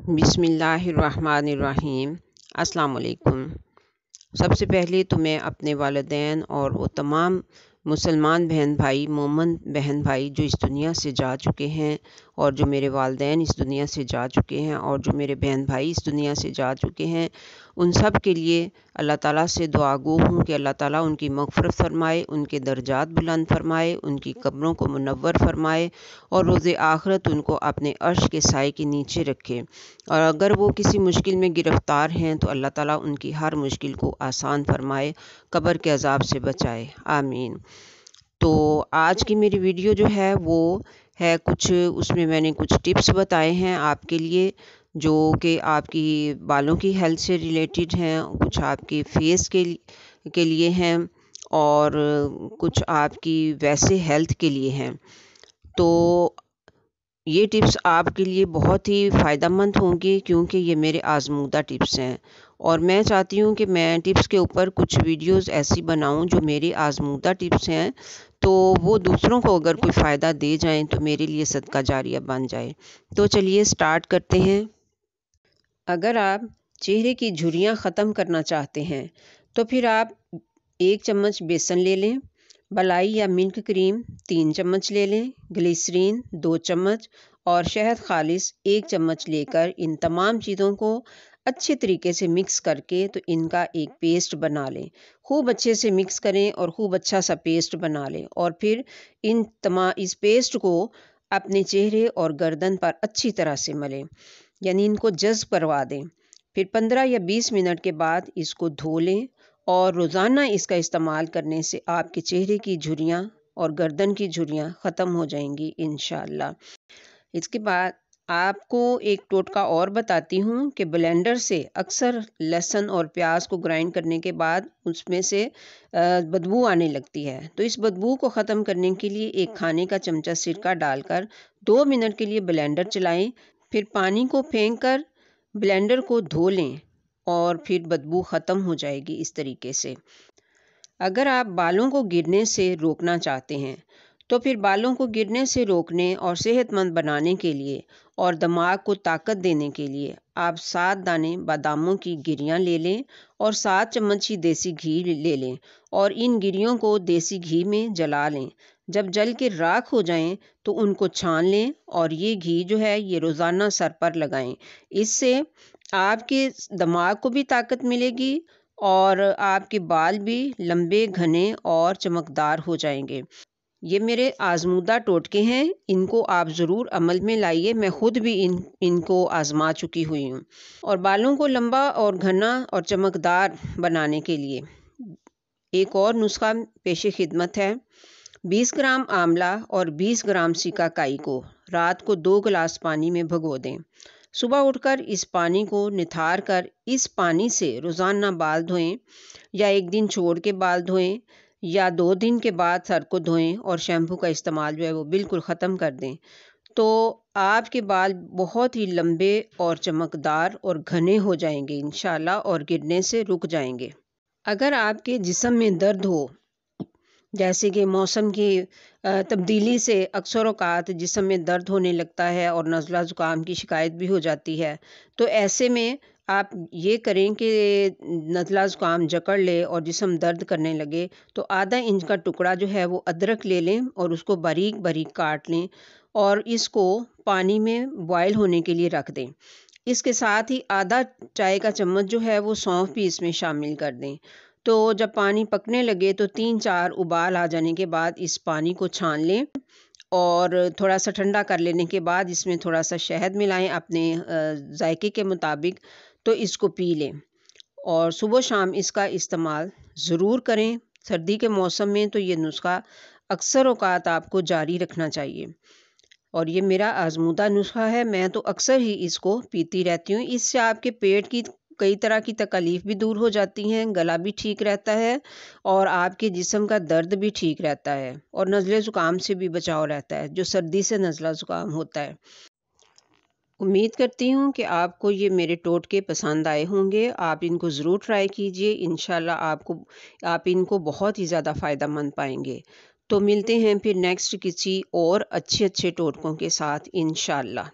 بسم اللہ الرحمن الرحیم۔ السلام علیکم۔ سب سے پہلے تو میں اپنے والدین اور وہ تمام مسلمان بہن بھائی، مومن بہن بھائی جو اس دنیا سے جا چکے ہیں، اور جو میرے والدین اس دنیا سے جا چکے ہیں، اور جو میرے بہن بھائی اس دنیا سے جا چکے ہیں، ان سب کے لیے اللہ تعالیٰ سے دعا گو ہوں کہ اللہ تعالیٰ ان کی مغفرت فرمائے، ان کے درجات بلند فرمائے، ان کی قبروں کو منور فرمائے، اور روز آخرت ان کو اپنے عرش کے سائے کے نیچے رکھے۔ اور اگر وہ کسی مشکل میں گرفتار ہیں تو اللہ تعالیٰ ان کی ہر مشکل کو آسان فرمائے، قبر کے عذاب سے بچائے، آمین۔ تو آج کی میری ویڈیو جو ہے وہ ہے اس میں میں نے کچھ ٹپس بتائے ہیں آپ کے لیے، جو کہ آپ کی بالوں کی ہیلتھ سے ریلیٹڈ ہیں، کچھ آپ کے فیس کے لیے ہیں، اور کچھ آپ کی ویسے ہیلتھ کے لیے ہیں۔ تو یہ ٹپس آپ کے لیے بہت ہی فائدہ مند ہوں گی، کیونکہ یہ میرے آزمودہ ٹپس ہیں، اور میں چاہتی ہوں کہ میں ٹپس کے اوپر کچھ ویڈیوز ایسی بناؤں جو میری آزمودہ ٹپس ہیں، تو وہ دوسروں کو اگر کوئی فائدہ دے جائیں تو میرے لیے صدقہ جاریہ بن جائے۔ تو چلیے سٹارٹ کرتے ہیں۔ اگر آپ چہرے کی جھریاں ختم کرنا چاہتے ہیں تو پھر آپ 1 چمچ بیسن لے لیں، بالائی یا ملک کریم 3 چمچ لے لیں، گلیسرین 2 چمچ اور شہد خالص 1 چمچ لے کر ان تمام چیزوں کو اچھے طریقے سے مکس کر کے تو ان کا ایک پیسٹ بنا لیں۔ خوب اچھے سے مکس کریں اور خوب اچھا سا پیسٹ بنا لیں، اور پھر اس پیسٹ کو اپنے چہرے اور گردن پر اچھی طرح سے ملیں، یعنی ان کو جذب کروا دیں۔ پھر 15 یا 20 منٹ کے بعد اس کو دھو لیں، اور روزانہ اس کا استعمال کرنے سے آپ کے چہرے کی جھریاں اور گردن کی جھریاں ختم ہو جائیں گی انشاءاللہ۔ اس کے بعد آپ کو ایک ٹوٹکا اور بتاتی ہوں کہ بلینڈر سے اکثر لہسن اور پیاز کو گرائنڈ کرنے کے بعد اس میں سے بدبو آنے لگتی ہے، تو اس بدبو کو ختم کرنے کے لیے 1 کھانے کا چمچہ سرکہ ڈال کر 2 منٹ کے لیے بلینڈر چلائیں، پھر پانی کو پھینک کر بلینڈر کو دھو لیں، اور پھر بدبو ختم ہو جائے گی اس طریقے سے۔ اگر آپ بالوں کو گرنے سے روکنا چاہتے ہیں تو پھر بالوں کو گرنے سے روکنے اور صحت مند بنانے کے لیے اور دماغ کو طاقت دینے کے لیے آپ 7 دانے باداموں کی گریاں لے لیں اور 7 چمچ ہی دیسی گھی لے لیں، اور ان گریوں کو دیسی گھی میں جلا لیں۔ جب جل کے راکھ ہو جائیں تو ان کو چھان لیں، اور یہ گھی جو ہے یہ روزانہ سر پر لگائیں۔ اس سے آپ کے دماغ کو بھی طاقت ملے گی، اور آپ کے بال بھی لمبے، گھنے اور چمکدار ہو جائیں گے۔ یہ میرے آزمودہ ٹوٹکے ہیں، ان کو آپ ضرور عمل میں لائیے، میں خود بھی ان کو آزما چکی ہوئی ہوں۔ اور بالوں کو لمبا اور گھنا اور چمکدار بنانے کے لیے ایک اور نسخہ پیش خدمت ہے۔ 20 گرام آملہ اور 20 گرام سکہ کائی کو رات کو 2 گلاس پانی میں بھگو دیں۔ صبح اٹھ کر اس پانی کو نتھار کر اس پانی سے روزانہ بال دھوئیں، یا 1 دن چھوڑ کے بال دھوئیں، یا 2 دن کے بعد سر کو دھوئیں، اور شیمپو کا استعمال جو ہے وہ بالکل ختم کر دیں، تو آپ کے بال بہت ہی لمبے اور چمکدار اور گھنے ہو جائیں گے انشاءاللہ، اور گرنے سے رک جائیں گے۔ اگر آپ کے جسم میں درد ہو، جیسے کہ موسم کی تبدیلی سے اکثر اوقات جسم میں درد ہونے لگتا ہے اور نزلہ زکام کی شکایت بھی ہو جاتی ہے، تو ایسے میں آپ یہ کریں کہ نزلہ زکام جکڑ لے اور جسم درد کرنے لگے تو آدھا انچ کا ٹکڑا جو ہے وہ ادرک لے لیں، اور اس کو باریک باریک کاٹ لیں، اور اس کو پانی میں بوائل ہونے کے لیے رکھ دیں۔ اس کے ساتھ ہی آدھا چائے کا چمچ جو ہے وہ سونف بھی اس میں شامل کر دیں۔ تو جب پانی پکنے لگے تو 3-4 ابال آ جانے کے بعد اس پانی کو چھان لیں، اور تھوڑا سا ٹھنڈا کر لینے کے بعد اس میں تھوڑا سا شہد ملائیں اپنے ذائقے کے مطابق، تو اس کو پی لیں، اور صبح و شام اس کا استعمال ضرور کریں۔ سردی کے موسم میں تو یہ نسخہ اکثر اوقات آپ کو جاری رکھنا چاہیے، اور یہ میرا آزمودہ نسخہ ہے، میں تو اکثر ہی اس کو پیتی رہتی ہوں۔ اس سے آپ کے پیٹ کی کئی طرح کی تکالیف بھی دور ہو جاتی ہیں، گلا بھی ٹھیک رہتا ہے، اور آپ کے جسم کا درد بھی ٹھیک رہتا ہے، اور نزلے زکام سے بھی بچاؤ رہتا ہے، جو سردی سے نزلہ زکام ہوتا ہے۔ امید کرتی ہوں کہ آپ کو یہ میرے ٹوٹکے پسند آئے ہوں گے، آپ ان کو ضرور ٹرائی کیجئے، انشاءاللہ آپ ان کو بہت ہی زیادہ فائدہ مند پائیں گے۔ تو ملتے ہیں پھر نیکسٹ کسی اور اچھے ٹوٹکوں کے ساتھ انشاءاللہ۔